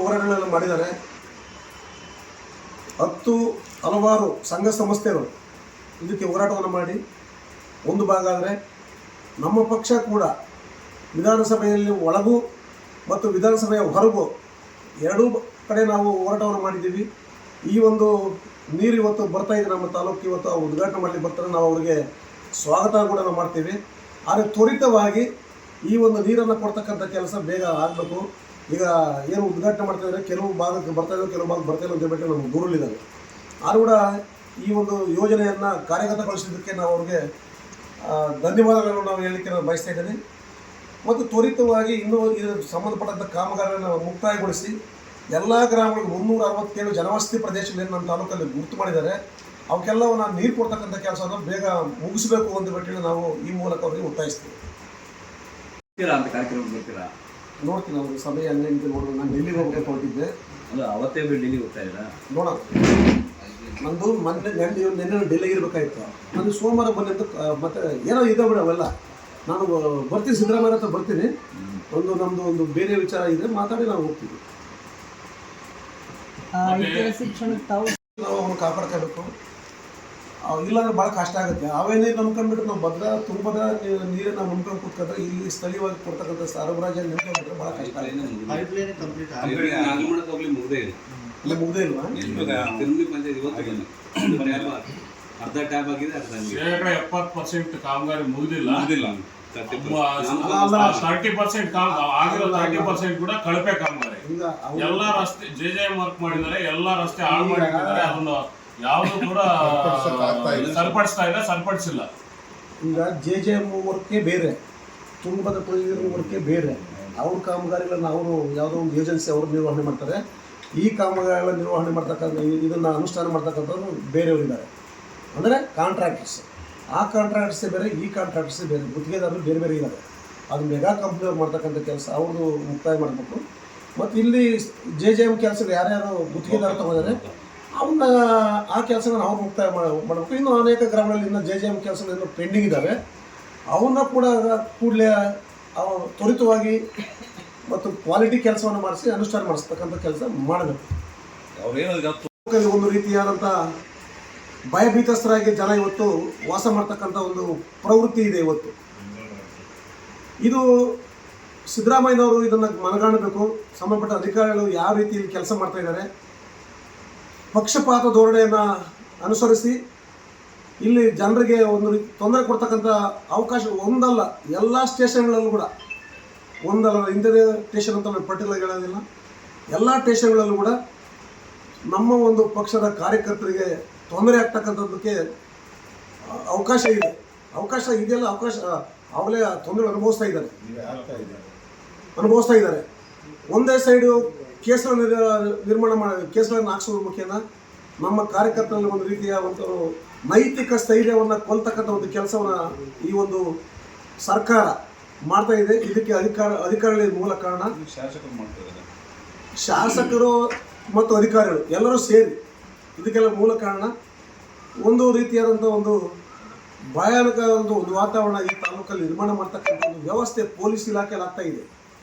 ಹೋರಾಟಗಳೆಲ್ಲ ಮಾಡಿದ್ದಾರೆ. ಹಲವಾರು ಸಂಘ ಸಂಸ್ಥೆಗಳು ಇದಕ್ಕೆ ಹೋರಾಟವನ್ನು ಮಾಡಿ ಒಂದು ಭಾಗ ಆದರೆ, ನಮ್ಮ ಪಕ್ಷ ಕೂಡ ವಿಧಾನಸಭೆಯಲ್ಲಿ ಒಳಗೂ ಮತ್ತು ವಿಧಾನಸಭೆಯ ಹೊರಗೂ ಎರಡೂ ಕಡೆ ನಾವು ಹೋರಾಟವನ್ನು ಮಾಡಿದ್ದೀವಿ. ಈ ಒಂದು ನೀರು ಇವತ್ತು ಬರ್ತಾ ಇದೆ ನಮ್ಮ ತಾಲೂಕು, ಇವತ್ತು ಉದ್ಘಾಟನೆ ಮಾಡಲಿಕ್ಕೆ ಬರ್ತಾರೆ, ನಾವು ಅವರಿಗೆ ಸ್ವಾಗತ ಕೂಡ ನಾವು ಮಾಡ್ತೀವಿ. ಆದರೆ ತ್ವರಿತವಾಗಿ ಈ ಒಂದು ನೀರನ್ನು ಕೊಡ್ತಕ್ಕಂಥ ಕೆಲಸ ಬೇಗ ಆಗಬೇಕು. ಈಗ ಏನು ಉದ್ಘಾಟನೆ ಮಾಡ್ತಾಯಿದ್ದಾರೆ, ಕೆಲವು ಭಾಗಕ್ಕೆ ಬರ್ತಾಯಿದ್ದಾರೆ, ಕೆಲವು ಭಾಗ ಬರ್ತಾಯಿಲ್ಲ ಅಂತ ಹೇಳ್ಬಿಟ್ಟು ನಮ್ಗೆ ದೂರಲ್ಲಿದ್ದಾರೆ. ಆದರೂ ಕೂಡ ಈ ಒಂದು ಯೋಜನೆಯನ್ನು ಕಾರ್ಯಗತಗೊಳಿಸಿದ್ದಕ್ಕೆ ನಾವು ಅವ್ರಿಗೆ ಧನ್ಯವಾದಗಳನ್ನು ನಾವು ಹೇಳಲಿಕ್ಕೆ ನಾನು ಬಯಸ್ತಾ ಇದ್ದೇನೆ. ಮತ್ತು ತ್ವರಿತವಾಗಿ ಇನ್ನೂ ಇದಕ್ಕೆ ಸಂಬಂಧಪಟ್ಟಂಥ ಕಾಮಗಾರಿಯನ್ನು ಮುಕ್ತಾಯಗೊಳಿಸಿ ಎಲ್ಲ ಗ್ರಾಮಗಳಿಗೆ 367 ಜನವಸತಿ ಪ್ರದೇಶಗಳೇನು ನಮ್ಮ ತಾಲೂಕಲ್ಲಿ ಗುರುತು ಮಾಡಿದ್ದಾರೆ, ಅವಕ್ಕೆಲ್ಲವನ್ನು ನೀರು ಕೊಡ್ತಕ್ಕಂಥ ಕೆಲಸವನ್ನು ಬೇಗ ಮುಗಿಸಬೇಕು ಅಂತ ಬಿಟ್ಟು ನಾವು ಈ ಮೂಲಕ ಅವರಿಗೆ ಒತ್ತಾಯಿಸ್ತೀವಿ. ನೋಡ್ತೀನಿ ಅವರು ಸಭೆ ಹಂಗೆ ನೋಡೋಣ. ನಾನು ಡೆಲ್ಲಿಗೆ ಹೋಗ್ಬೇಕು ಹೊರಟಿದ್ದೆ, ಅವತ್ತೇ ಡೆಲ್ಲಿಗೆ ಹೋಗ್ತಾ ಇಲ್ಲ ನೋಡೋಣ. ನಂದು ನೆನ್ನೆ ಡೆಲ್ಲಿಗೆ ಇರಬೇಕಾಯ್ತು. ನಾನು ಸೋಮವಾರ ಬನ್ನಿ ಅಂತ ಮತ್ತೆ ಏನೋ ಇದೆ ಬಿಡ ಅವೆಲ್ಲ. ನಾನು ಬರ್ತೀನಿ, ಸಿದ್ದರಾಮಯ್ಯ ಹತ್ರ ಬರ್ತೀನಿ. ನಮ್ಮದು ಒಂದು ಬೇರೆ ವಿಚಾರ ಇದೆ, ಮಾತಾಡಿ ನಾವು ಹೋಗ್ತೀವಿ. ನಾವು ಅವನು ಕಾಪಾಡ್ಕೋಬೇಕು, ಇಲ್ಲಾಂದ್ರೆ ಭಾಳ ಕಷ್ಟ ಆಗುತ್ತೆ. ಅವೇ ನೀರು ನಂಬ್ಕೊಂಡ್ಬಿಟ್ಟು ನಾವು ತುಂಬದ ನೀರನ್ನು ನಾವು ನಂಬ್ಕೊಂಡು ಕೂತ್ಕೊಂಡ್ರೆ ಇಲ್ಲಿ ಸ್ಥಳೀಯವಾಗಿ ಕೊಡ್ತಕ್ಕಂಥ ಸರಬರಾಜು ನಂಬ್ಕೊಂಡ್ಬಿಟ್ರೆ ಭಾಳ ಕಷ್ಟ ಆಗುತ್ತೆ. ಇಲ್ಲ ಮುಗ್ದೇ ಇಲ್ವಾ? ಅರ್ಧ ಟ್ಯಾಪ್ ಆಗಿದೆ, 70% ಕಾಮಗಾರಿ ಮುಗಿದಿಲ್ಲ. 30% ಕೂಡ ಕಳಪೆ ಕಾಮಗಾರಿ. ಎಲ್ಲ ರಸ್ತೆ JJM ವರ್ಕ್ ಮಾಡಿದ್ದಾರೆ, ಎಲ್ಲ ರಸ್ತೆ ಹಾಳು ಮಾಡಿದ್ದಾರೆ. ಅದನ್ನು ಯಾವುದು ಕೂಡ ಸರಿಪಡಿಸಿಲ್ಲ. ಈಗ JJM ವರ್ಕೇ ಬೇರೆ, ತುಂಗಭದ್ರಾ ಪ್ರಾಜೆಕ್ಟ್ ವರ್ಕೇ ಬೇರೆ. ಅವ್ರ ಕಾಮಗಾರಿಗಳನ್ನು ಅವರು ಯಾವುದೋ ಒಂದು ಏಜೆನ್ಸಿ ಅವರು ನಿರ್ವಹಣೆ ಮಾಡ್ತಾರೆ. ಈ ಕಾಮಗಾರಿಗಳ ನಿರ್ವಹಣೆ ಮಾಡ್ತಕ್ಕಂಥ ಇದನ್ನು ಅನುಷ್ಠಾನ ಮಾಡ್ತಕ್ಕಂಥವ್ರು ಬೇರೆಯವರಿದ್ದಾರೆ, ಅಂದರೆ ಕಾಂಟ್ರಾಕ್ಟರ್ಸ್. ಆ ಕಾಂಟ್ರಾಕ್ಟರ್ಸೇ ಬೇರೆ, ಈ ಕಾಂಟ್ರಾಕ್ಟರ್ಸೇ ಬೇರೆ, ಗುತ್ತಿಗೆದಾರರು ಬೇರೆ ಬೇರೆ ಇದ್ದಾರೆ. ಅದು ಮೆಗಾ ಕಂಪ್ನಿಯವ್ರು ಮಾಡ್ತಕ್ಕಂಥ ಕೆಲಸ ಅವ್ರದ್ದು ಮುಕ್ತಾಯ ಮಾಡಬೇಕು. ಮತ್ತು ಇಲ್ಲಿ JJM ಕೆಲಸ ಯಾರ್ಯಾರು ಗುತ್ತಿಗೆದಾರ ತಗೊಂಡಿದ್ದಾರೆ ಅವನ್ನ ಆ ಕೆಲಸಗಳನ್ನ ಅವ್ರು ಮುಕ್ತಾಯ ಮಾಡಬೇಕು. ಇನ್ನು ಅನೇಕ ಗ್ರಾಮಗಳಲ್ಲಿ ಇನ್ನೂ JJM ಕೆಲಸಗಳು ಇನ್ನೂ ಪೆಂಡಿಂಗ್ ಇದ್ದಾವೆ. ಅವನ್ನ ಕೂಡ ಕೂಡಲೇ ತ್ವರಿತವಾಗಿ ಮತ್ತು ಕ್ವಾಲಿಟಿ ಕೆಲಸವನ್ನು ಮಾಡಿಸಿ ಅನುಷ್ಠಾನ ಮಾಡಿಸ್ತಕ್ಕಂಥ ಕೆಲಸ ಮಾಡಬೇಕು. ಒಂದು ರೀತಿಯಾದಂಥ ಭಯಭೀತಸ್ಥರಾಗಿ ಜನ ಇವತ್ತು ವಾಸ ಮಾಡ್ತಕ್ಕಂಥ ಒಂದು ಪ್ರವೃತ್ತಿ ಇದೆ ಇವತ್ತು. ಇದು ಸಿದ್ದರಾಮಯ್ಯನವರು ಇದನ್ನು ಮನಗಾಣಬೇಕು. ಸಂಬಂಧಪಟ್ಟ ಅಧಿಕಾರಿಗಳು ಯಾವ ರೀತಿ ಕೆಲಸ ಮಾಡ್ತಾ ಇದ್ದಾರೆ, ಪಕ್ಷಪಾತ ಧೋರಣೆಯನ್ನು ಅನುಸರಿಸಿ ಇಲ್ಲಿ ಜನರಿಗೆ ಒಂದು ರೀತಿ ತೊಂದರೆ ಕೊಡ್ತಕ್ಕಂಥ ಅವಕಾಶ ಒಂದಲ್ಲ, ಎಲ್ಲ ಸ್ಟೇಷನ್ಗಳಲ್ಲೂ ಕೂಡ, ಒಂದಲ್ಲ ಇಂಥದೇ ಸ್ಟೇಷನ್ ಅಂತ ಪರ್ಟಿಕ್ಯುಲರ್ ಹೇಳೋದಿಲ್ಲ, ಎಲ್ಲ ಸ್ಟೇಷನ್ಗಳಲ್ಲೂ ಕೂಡ ನಮ್ಮ ಒಂದು ಪಕ್ಷದ ಕಾರ್ಯಕರ್ತರಿಗೆ ತೊಂದರೆ ಆಗ್ತಕ್ಕಂಥದ್ದಕ್ಕೆ ಅವಕಾಶ ಇದೆಯಲ್ಲ, ಅವಲೇ ತೊಂದರೆ ಅನುಭವಿಸ್ತಾ ಇದ್ದಾರೆ. ಒಂದೇ ಸೈಡು ಕೇಸ್ಗಳನ್ನು ಕೇಸ್ಗಳನ್ನು ಹಾಕ್ಸೋದ್ರ ಮುಖೇನ ನಮ್ಮ ಕಾರ್ಯಕರ್ತರಲ್ಲಿ ಒಂದು ರೀತಿಯ ಒಂದು ನೈತಿಕ ಸ್ಥೈರ್ಯವನ್ನು ಕೊಲ್ತಕ್ಕಂಥ ಒಂದು ಕೆಲಸವನ್ನು ಈ ಒಂದು ಸರ್ಕಾರ ಮಾಡ್ತಾ ಇದೆ. ಇದಕ್ಕೆ ಅಧಿಕಾರಿಗಳ ಮೂಲ ಕಾರಣ ಶಾಸಕರು ಮತ್ತು ಅಧಿಕಾರಿಗಳು ಎಲ್ಲರೂ ಸೇರಿ ಇದಕ್ಕೆಲ್ಲ ಮೂಲ ಕಾರಣ. ಒಂದು ರೀತಿಯಾದಂಥ ಒಂದು ಭಯಾನಕ ಒಂದು ವಾತಾವರಣ ಈ ತಾಲೂಕಲ್ಲಿ ನಿರ್ಮಾಣ ಮಾಡ್ತಕ್ಕಂಥ ಒಂದು ವ್ಯವಸ್ಥೆ ಪೊಲೀಸ್ ಇಲಾಖೆಯಲ್ಲಿ ಆಗ್ತಾ ಇದೆ.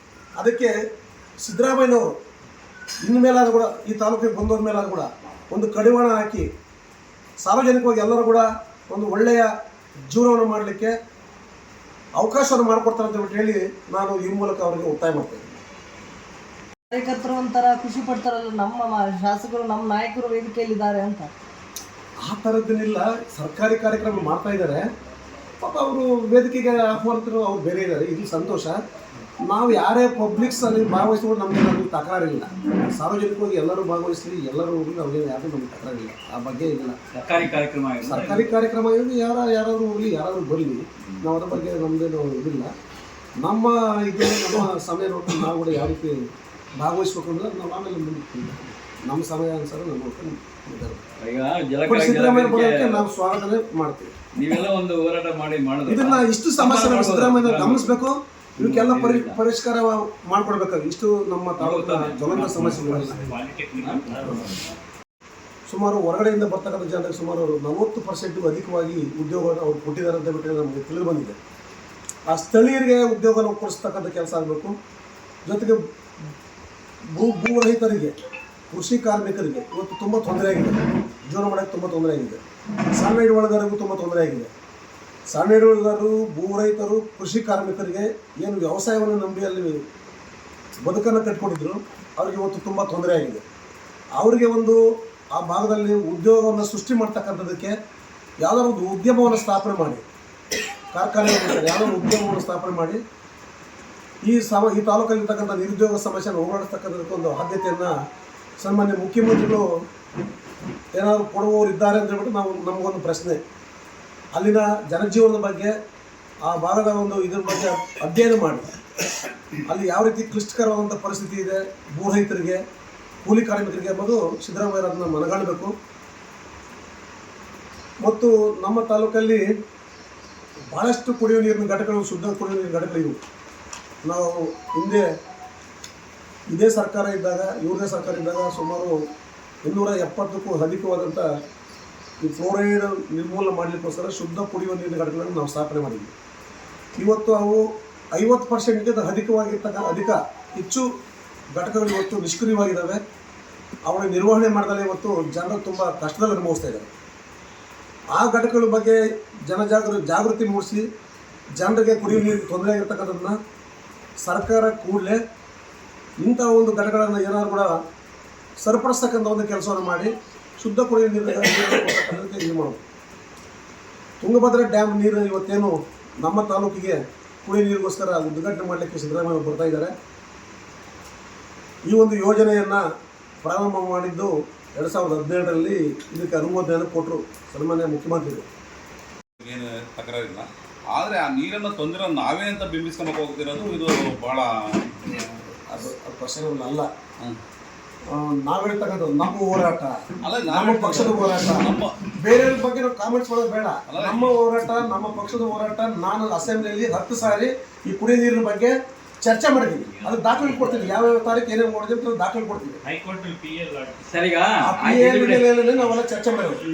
ಅದಕ್ಕೆ ಸಿದ್ದರಾಮಯ್ಯನವರು ಇನ್ಮೇಲಾದ್ರೂ ಕೂಡ ಈ ತಾಲೂಕಿಗೆ ಬಂದೋದ ಮೇಲಾದ್ರೂ ಕೂಡ ಒಂದು ಕಡಿವಾಣ ಹಾಕಿ ಸಾರ್ವಜನಿಕವಾಗಿ ಎಲ್ಲರೂ ಕೂಡ ಒಂದು ಒಳ್ಳೆಯ ಜೀವನವನ್ನು ಮಾಡಲಿಕ್ಕೆ ಅವಕಾಶವನ್ನು ಮಾಡಿಕೊಡ್ತಾರೆ ಅಂತ ಹೇಳಿ ನಾನು ಈ ಮೂಲಕ ಅವರಿಗೆ ಒತ್ತಾಯ ಮಾಡ್ತೇನೆ. ಕಾರ್ಯಕರ್ತರು ಒಂಥರ ಖುಷಿ ಪಡ್ತಾರಲ್ಲ, ನಮ್ಮ ಶಾಸಕರು ನಮ್ಮ ನಾಯಕರು ವೇದಿಕೆಯಲ್ಲಿದ್ದಾರೆ ಅಂತ. ಆ ಥರದ್ದೇನಿಲ್ಲ, ಸರ್ಕಾರಿ ಕಾರ್ಯಕ್ರಮ ಮಾಡ್ತಾ ಇದ್ದಾರೆ. ಪಾಪ ಅವರು ವೇದಿಕೆಗೆ ಆಹ್ವಾನಿತರು ಅವ್ರು ಬೇರೆ ಇದ್ದಾರೆ, ಇದು ಸಂತೋಷ. ನಾವು ಯಾರೇ ಪಬ್ಲಿಕ್ಸಲ್ಲಿ ಭಾಗವಹಿಸಿದ್ರು ನಮಗೆ ತಕರಾರಿಲ್ಲ. ಸಾರ್ವಜನಿಕವಾಗಿ ಎಲ್ಲರೂ ಭಾಗವಹಿಸಲಿ, ಎಲ್ಲರೂ ಹೋಗಲಿ, ಅವ್ರಿಗೆ ಯಾರು ನಮಗೆ ತಕರಾರಿಲ್ಲ, ಆ ಬಗ್ಗೆ ಇಲ್ಲ. ಸರ್ಕಾರಿ ಕಾರ್ಯಕ್ರಮ ಯಾರಾದರೂ ಹೋಗಲಿ, ಯಾರಾದರೂ ಬರಲಿ, ನಾವು ಅದ್ರ ಬಗ್ಗೆ ನಮ್ಮದೇನು ಇದಿಲ್ಲ. ನಮ್ಮ ಇದು ನಮ್ಮ ಸಮಯ ನೋಡ್ಕೊಂಡು ನಾವು ಕೂಡ ಯಾವ ರೀತಿ ಭಾಗವಹಿಸ್ಬೇಕು ಅಂದ್ರೆ ನಾವು ಆಮೇಲೆ ನಮ್ಮ ಸಮಯ ಅನುಸಾರ ನಾವು ನೋಡ್ಕೊಂಡು ಸಿದ್ದರಾಮಯ್ಯ ಬರೋಕ್ಕೆ ನಾವು ಸ್ವಾಗತನೇ ಮಾಡ್ತೀವಿ. ಇದನ್ನ ಇಷ್ಟು ಸಮಸ್ಯೆಗಳು ಸಿದ್ದರಾಮಯ್ಯ ಗಮನಿಸಬೇಕು, ಇವಕ್ಕೆಲ್ಲ ಪರಿಷ್ಕಾರ ಮಾಡ್ಕೊಡ್ಬೇಕಾಗಿ. ಇಷ್ಟು ನಮ್ಮ ತಾಲೂಕಿನ ಜ್ವಲಂತ ಸಮಸ್ಯೆಗಳು. ಸುಮಾರು ಹೊರಗಡೆಯಿಂದ ಬರ್ತಕ್ಕಂಥ ಜನರಿಗೆ ಸುಮಾರು 40% ಅಧಿಕವಾಗಿ ಉದ್ಯೋಗವನ್ನು ಅವ್ರು ಕೊಟ್ಟಿದ್ದಾರೆ ಅಂತ ಬಿಟ್ಟರೆ ನಮಗೆ ತಿಳಿದು ಬಂದಿದೆ. ಆ ಸ್ಥಳೀಯರಿಗೆ ಉದ್ಯೋಗವನ್ನು ಕೊಡಿಸ್ತಕ್ಕಂಥ ಕೆಲಸ ಆಗಬೇಕು. ಜೊತೆಗೆ ಭೂರಹಿತರಿಗೆ, ಕೃಷಿ ಕಾರ್ಮಿಕರಿಗೆ ಇವತ್ತು ತುಂಬ ತೊಂದರೆ ಆಗಿದೆ. ಜೀವನ ಮಾಡೋಕ್ಕೆ ತುಂಬ ತೊಂದರೆ ಆಗಿದೆ. ಸಣ್ಣ ಹಿಡುವಳಿದಾರರಿಗೂ ತುಂಬ ತೊಂದರೆ ಆಗಿದೆ. ಸಣ್ಣ ಹಿಡುವಳಿದಾರರು, ಭೂರಹಿತರು, ಕೃಷಿ ಕಾರ್ಮಿಕರಿಗೆ ಏನು ವ್ಯವಸಾಯವನ್ನು ನಂಬಿ ಅಲ್ಲಿ ಬದುಕನ್ನು ಕಟ್ಕೊಂಡಿದ್ರು, ಅವ್ರಿಗೆ ಇವತ್ತು ತುಂಬ ತೊಂದರೆ ಆಗಿದೆ. ಅವರಿಗೆ ಒಂದು ಆ ಭಾಗದಲ್ಲಿ ಉದ್ಯೋಗವನ್ನು ಸೃಷ್ಟಿ ಮಾಡ್ತಕ್ಕಂಥದ್ದಕ್ಕೆ ಯಾವುದಾದ್ರು ಒಂದು ಉದ್ಯಮವನ್ನು ಸ್ಥಾಪನೆ ಮಾಡಿ, ಕಾರ್ಖಾನೆ ಯಾವುದೋ ಒಂದು ಉದ್ಯಮವನ್ನು ಸ್ಥಾಪನೆ ಮಾಡಿ ಈ ತಾಲೂಕಲ್ಲಿರ್ತಕ್ಕಂಥ ನಿರುದ್ಯೋಗ ಸಮಸ್ಯೆಯನ್ನು ಹೋರಾಡಿಸ್ತಕ್ಕಂಥದಕ್ಕೆ ಒಂದು ಆದ್ಯತೆಯನ್ನು ಸನ್ಮಾನ್ಯ ಮುಖ್ಯಮಂತ್ರಿಗಳು ಏನಾದರೂ ಕೊಡುವವರು ಇದ್ದಾರೆ ಅಂತ ಹೇಳ್ಬಿಟ್ಟು ನಮಗೊಂದು ಪ್ರಶ್ನೆ. ಅಲ್ಲಿನ ಜನಜೀವನದ ಬಗ್ಗೆ, ಆ ಭಾಗದ ಒಂದು ಇದ್ರ ಬಗ್ಗೆ ಅಧ್ಯಯನ ಮಾಡಿ ಅಲ್ಲಿ ಯಾವ ರೀತಿ ಕ್ಲಿಷ್ಟಕರವಾದಂಥ ಪರಿಸ್ಥಿತಿ ಇದೆ ಭೂರಹಿತರಿಗೆ, ಕೂಲಿ ಕಾರ್ಮಿಕರಿಗೆ ಎಂಬುದು ಸಿದ್ದರಾಮಯ್ಯ ಅದನ್ನು ಮನಗಾಣಬೇಕು. ಮತ್ತು ನಮ್ಮ ತಾಲೂಕಲ್ಲಿ ಭಾಳಷ್ಟು ಕುಡಿಯುವ ನೀರಿನ ಘಟಕಗಳು, ಶುದ್ಧ ಕುಡಿಯುವ ನೀರಿನ ಘಟಕಗಳಿವೆ. ನಾವು ಹಿಂದೆ ಇದೇ ಸರ್ಕಾರ ಇದ್ದಾಗ, ಇವ್ರದೇ ಸರ್ಕಾರ ಇದ್ದಾಗ ಸುಮಾರು 270ಕ್ಕೂ ಅಧಿಕವಾದಂಥ ಈ ಫ್ಲೋರೈಡ್ ನಿರ್ಮೂಲನೆ ಮಾಡಲಿಕ್ಕೋಸ್ಕರ ಶುದ್ಧ ಕುಡಿಯುವ ನೀರಿನ ಘಟಕಗಳನ್ನು ನಾವು ಸ್ಥಾಪನೆ ಮಾಡಿದ್ವಿ. ಇವತ್ತು ಅವು 50%ಗಿಂತ ಹೆಚ್ಚು ಘಟಕಗಳು ಇವತ್ತು ನಿಷ್ಕ್ರಿಯವಾಗಿದ್ದಾವೆ. ಅವರ ನಿರ್ವಹಣೆ ಮಾಡಿದಲ್ಲಿ ಇವತ್ತು ಜನರು ತುಂಬ ಕಷ್ಟದಲ್ಲಿ ಅನುಭವಿಸ್ತಾ ಇದ್ದಾರೆ. ಆ ಘಟಕಗಳ ಬಗ್ಗೆ ಜಾಗೃತಿ ಮೂಡಿಸಿ ಜನರಿಗೆ ಕುಡಿಯುವ ನೀರಿಗೆ ತೊಂದರೆ ಆಗಿರ್ತಕ್ಕಂಥದ್ದನ್ನ ಸರ್ಕಾರ ಕೂಡಲೇ ಇಂಥ ಒಂದು ಘಟಕಗಳನ್ನು ಏನಾದರೂ ಕೂಡ ಸರಿಪಡಿಸ್ತಕ್ಕಂಥ ಒಂದು ಕೆಲಸವನ್ನು ಮಾಡಿ ಶುದ್ಧ ಕುಡಿಯುವ ನೀರಿಗೆ ಇದು ಮಾಡೋದು. ತುಂಗಭದ್ರಾ ಡ್ಯಾಮ್ ನೀರು ಇವತ್ತೇನು ನಮ್ಮ ತಾಲೂಕಿಗೆ ಕುಡಿಯುವ ನೀರಿಗೋಸ್ಕರ ಉದ್ಘಾಟನೆ ಮಾಡಲಿಕ್ಕೆ ಸಿದ್ದರಾಮಯ್ಯ ಬರ್ತಾ ಇದ್ದಾರೆ. ಈ ಒಂದು ಯೋಜನೆಯನ್ನು ಪ್ರಾರಂಭ ಮಾಡಿದ್ದು 2017ರಲ್ಲಿ. ಇದಕ್ಕೆ ಅನುಮೋದನೆಯನ್ನು ಕೊಟ್ಟರು ಸನ್ಮಾನ್ಯ ಮುಖ್ಯಮಂತ್ರಿಗಳು. ಏನು ತಕರಾರಿಲ್ಲ, ಆದರೆ ಆ ನೀರನ್ನು ತೊಂದರೆ ನಾವೇ ಅಂತ ಬಿಂಬಿಸ್ಕೊಂಡು ಹೋಗ್ತಿರೋದು ಇದು ಭಾಳ ಅದು ಪ್ರಶ್ನೆ ಅಲ್ಲ. ನಾವು ಹೇಳ್ತಕ್ಕಂಥದ್ದು ನಮ್ಮ ಹೋರಾಟ, ಅಲ್ಲ, ನಮ್ಮ ಪಕ್ಷದ ಹೋರಾಟ. ಬೇರೆಯವ್ರ ಬಗ್ಗೆ ನಾವು ಕಾಮೆಂಟ್ಸ್ ಮಾಡೋದು ಬೇಡ. ನಮ್ಮ ಹೋರಾಟ, ನಮ್ಮ ಪಕ್ಷದ ಹೋರಾಟ. ನಾನು ಅಸೆಂಬ್ಲಿಯಲ್ಲಿ 10 ಸಾರಿ ಈ ಕುಡಿಯ ನೀರಿನ ಬಗ್ಗೆ ಚರ್ಚೆ ಮಾಡಿದ್ದೀನಿ. ಅದು ದಾಖಲೆ ಕೊಡ್ತೀನಿ, ಯಾವ್ಯಾವ ತಾರೀಕು ಏನೇನು ಮಾಡಿದ್ರೆ ದಾಖಲೆ ಕೊಡ್ತೀನಿ. ಸರಿಗ ನಾವೆಲ್ಲ ಚರ್ಚೆ ಮಾಡಿರೋದು.